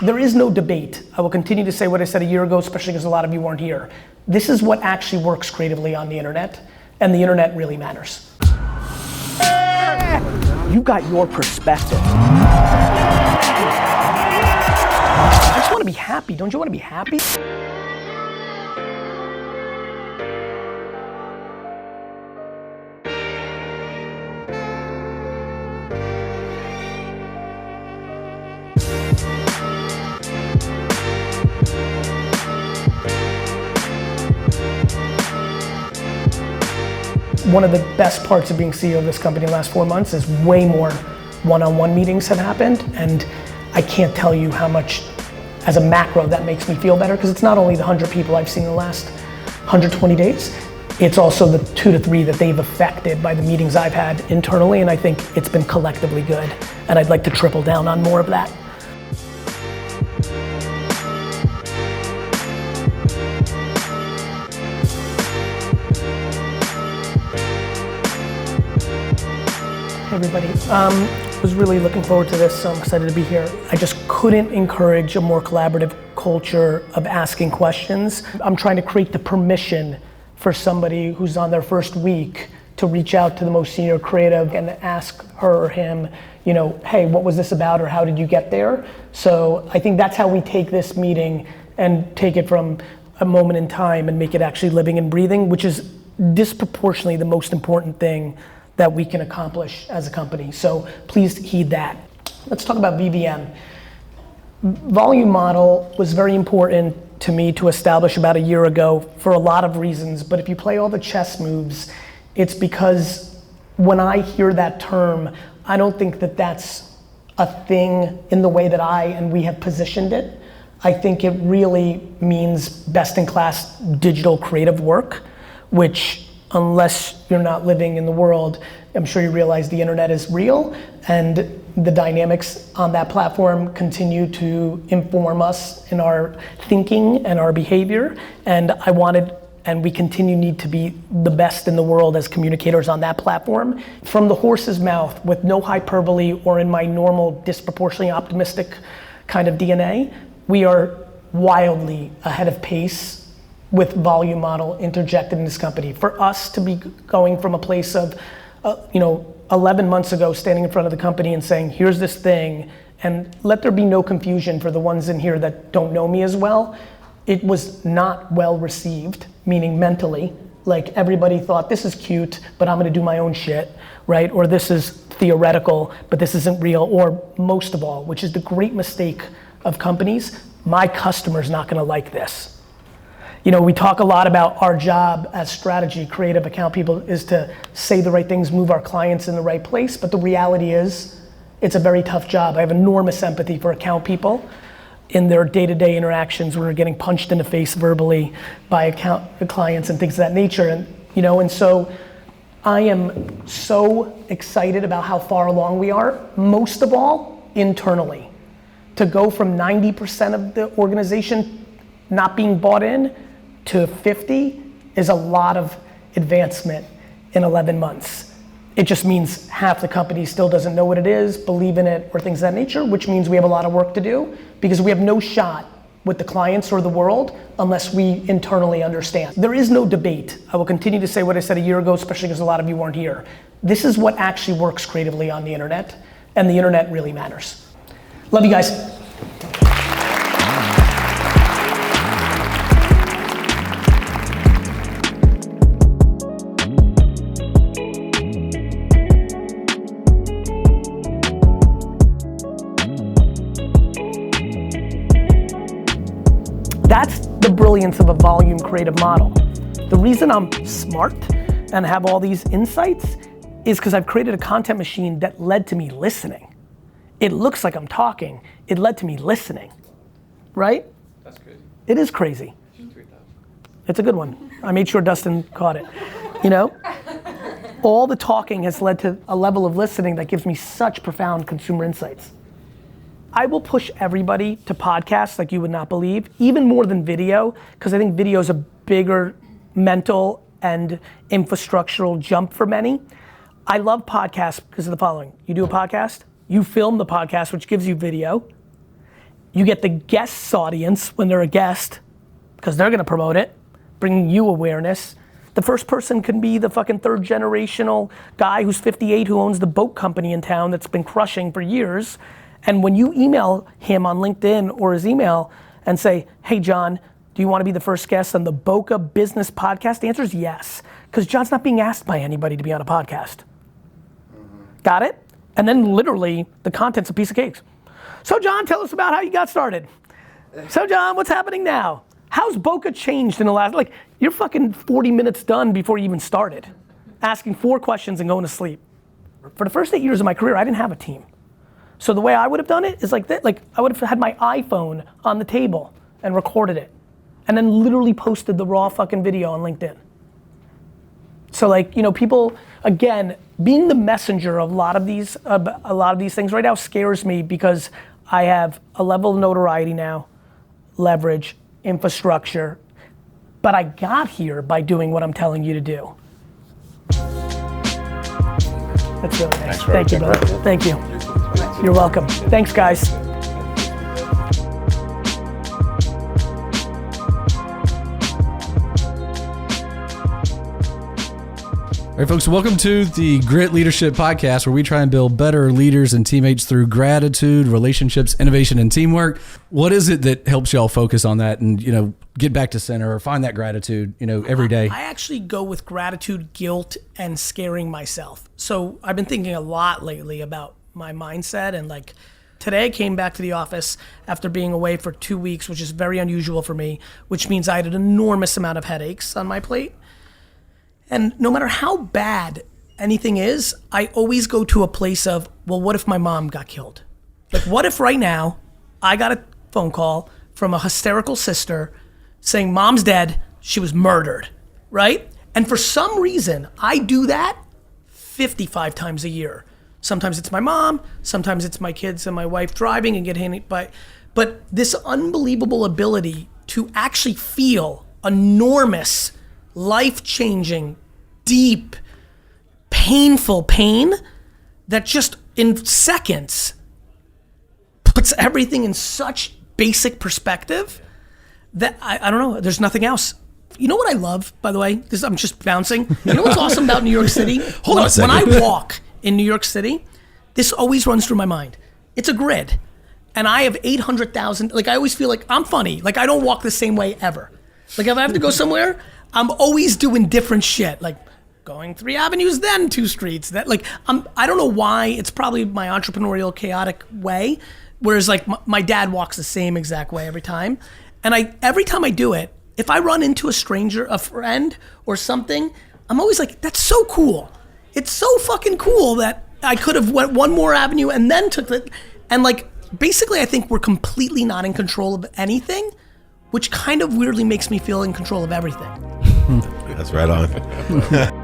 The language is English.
There is no debate. I will continue to say what I said a year ago, especially because a lot of you weren't here. This is what actually works creatively on the internet, and the internet really matters. You got your perspective. I just want to be happy. Don't you want to be happy? One of the best parts of being CEO of this company in the last 4 months is way more one-on-one meetings have happened, and I can't tell you how much, as a macro, that makes me feel better, because it's not only the 100 people I've seen in the last 120 days, it's also the 2 to 3 that they've affected by the meetings I've had internally, and I think it's been collectively good, and I'd like to triple down on more of that. Everybody. Was really looking forward to this, so I'm excited to be here. I just couldn't encourage a more collaborative culture of asking questions. I'm trying to create the permission for somebody who's on their first week to reach out to the most senior creative and ask her or him, you know, hey, what was this about, or how did you get there? So I think that's how we take this meeting and take it from a moment in time and make it actually living and breathing, which is disproportionately the most important thing that we can accomplish as a company. So please heed that. Let's talk about BBM. Volume model was very important to me to establish about a year ago for a lot of reasons, but if you play all the chess moves, it's because when I hear that term, I don't think that that's a thing in the way that I and we have positioned it. I think it really means best in class digital creative work, which, unless you're not living in the world, I'm sure you realize the internet is real, and the dynamics on that platform continue to inform us in our thinking and our behavior. And I wanted, and we continue need to be the best in the world as communicators on that platform. From the horse's mouth, with no hyperbole or in my normal disproportionately optimistic kind of DNA, we are wildly ahead of pace with volume model interjected in this company. For us to be going from a place of, 11 months ago, standing in front of the company and saying, here's this thing, and let there be no confusion for the ones in here that don't know me as well, it was not well received, meaning mentally. Like, everybody thought, this is cute, but I'm gonna do my own shit, right? Or this is theoretical, but this isn't real. Or most of all, which is the great mistake of companies, my customer's not gonna like this. You know, we talk a lot about our job as strategy, creative account people, is to say the right things, move our clients in the right place, but the reality is, it's a very tough job. I have enormous empathy for account people in their day-to-day interactions where they're getting punched in the face verbally by clients and things of that nature. And so I am so excited about how far along we are, most of all, internally. To go from 90% of the organization not being bought in to 50 is a lot of advancement in 11 months. It just means half the company still doesn't know what it is, believe in it, or things of that nature, which means we have a lot of work to do, because we have no shot with the clients or the world unless we internally understand. There is no debate. I will continue to say what I said a year ago, especially because a lot of you weren't here. This is what actually works creatively on the internet, and the internet really matters. Love you guys. That's the brilliance of a volume creative model. The reason I'm smart and have all these insights is because I've created a content machine that led to me listening. It looks like I'm talking. It led to me listening, right? That's crazy. It is crazy. It's a good one. I made sure Dustin caught it. You know? All the talking has led to a level of listening that gives me such profound consumer insights. I will push everybody to podcasts like you would not believe, even more than video, because I think video is a bigger mental and infrastructural jump for many. I love podcasts because of the following. You do a podcast, you film the podcast, which gives you video, You get the guest's audience when they're a guest, because they're gonna promote it, bringing you awareness. The first person can be the fucking third generational guy who's 58 who owns the boat company in town that's been crushing for years. And when you email him on LinkedIn or his email and say, hey John, do you wanna be the first guest on the Boca Business Podcast? The answer is yes, because John's not being asked by anybody to be on a podcast. Got it? And then literally the content's a piece of cake. So John, tell us about how you got started. So John, what's happening now? How's Boca changed in the last, like, you're fucking 40 minutes done before you even started, asking 4 questions and going to sleep. For the first 8 years of my career, I didn't have a team. So the way I would have done it is like that, like I would have had my iPhone on the table and recorded it, and then literally posted the raw fucking video on LinkedIn. So like, you know, people, again, being the messenger of a lot of these things right now scares me because I have a level of notoriety now, leverage, infrastructure, but I got here by doing what I'm telling you to do. That's really nice. Thank you, brother. Thank you. You're welcome. Thanks, guys. All right, folks, welcome to the Grit Leadership Podcast, where we try and build better leaders and teammates through gratitude, relationships, innovation, and teamwork. What is it that helps y'all focus on that and, you know, get back to center or find that gratitude, you know, every day? I actually go with gratitude, guilt, and scaring myself. So I've been thinking a lot lately about my mindset, and like today I came back to the office after being away for 2 weeks, which is very unusual for me, which means I had an enormous amount of headaches on my plate. And no matter how bad anything is, I always go to a place of, well, what if my mom got killed? Like, what if right now I got a phone call from a hysterical sister saying, mom's dead, she was murdered, right? And for some reason, I do that 55 times a year. Sometimes it's my mom, sometimes it's my kids and my wife driving and getting hit by, but this unbelievable ability to actually feel enormous, life-changing, deep, painful pain that just in seconds puts everything in such basic perspective that I don't know, there's nothing else. You know what I love, by the way? I'm just bouncing. You know what's awesome about New York City? Hold on a second. When I walk in New York City, this always runs through my mind. It's a grid. And I have 800,000, like I always feel like I'm funny. Like I don't walk the same way ever. Like if I have to go somewhere, I'm always doing different shit. Like going 3 avenues, then 2 streets. That like, I don't know why, it's probably my entrepreneurial chaotic way. Whereas like my dad walks the same exact way every time. And every time I do it, if I run into a stranger, a friend or something, I'm always like, that's so cool. It's so fucking cool that I could have went 1 more avenue and then took it. And like, basically I think we're completely not in control of anything, which kind of weirdly makes me feel in control of everything. That's right on.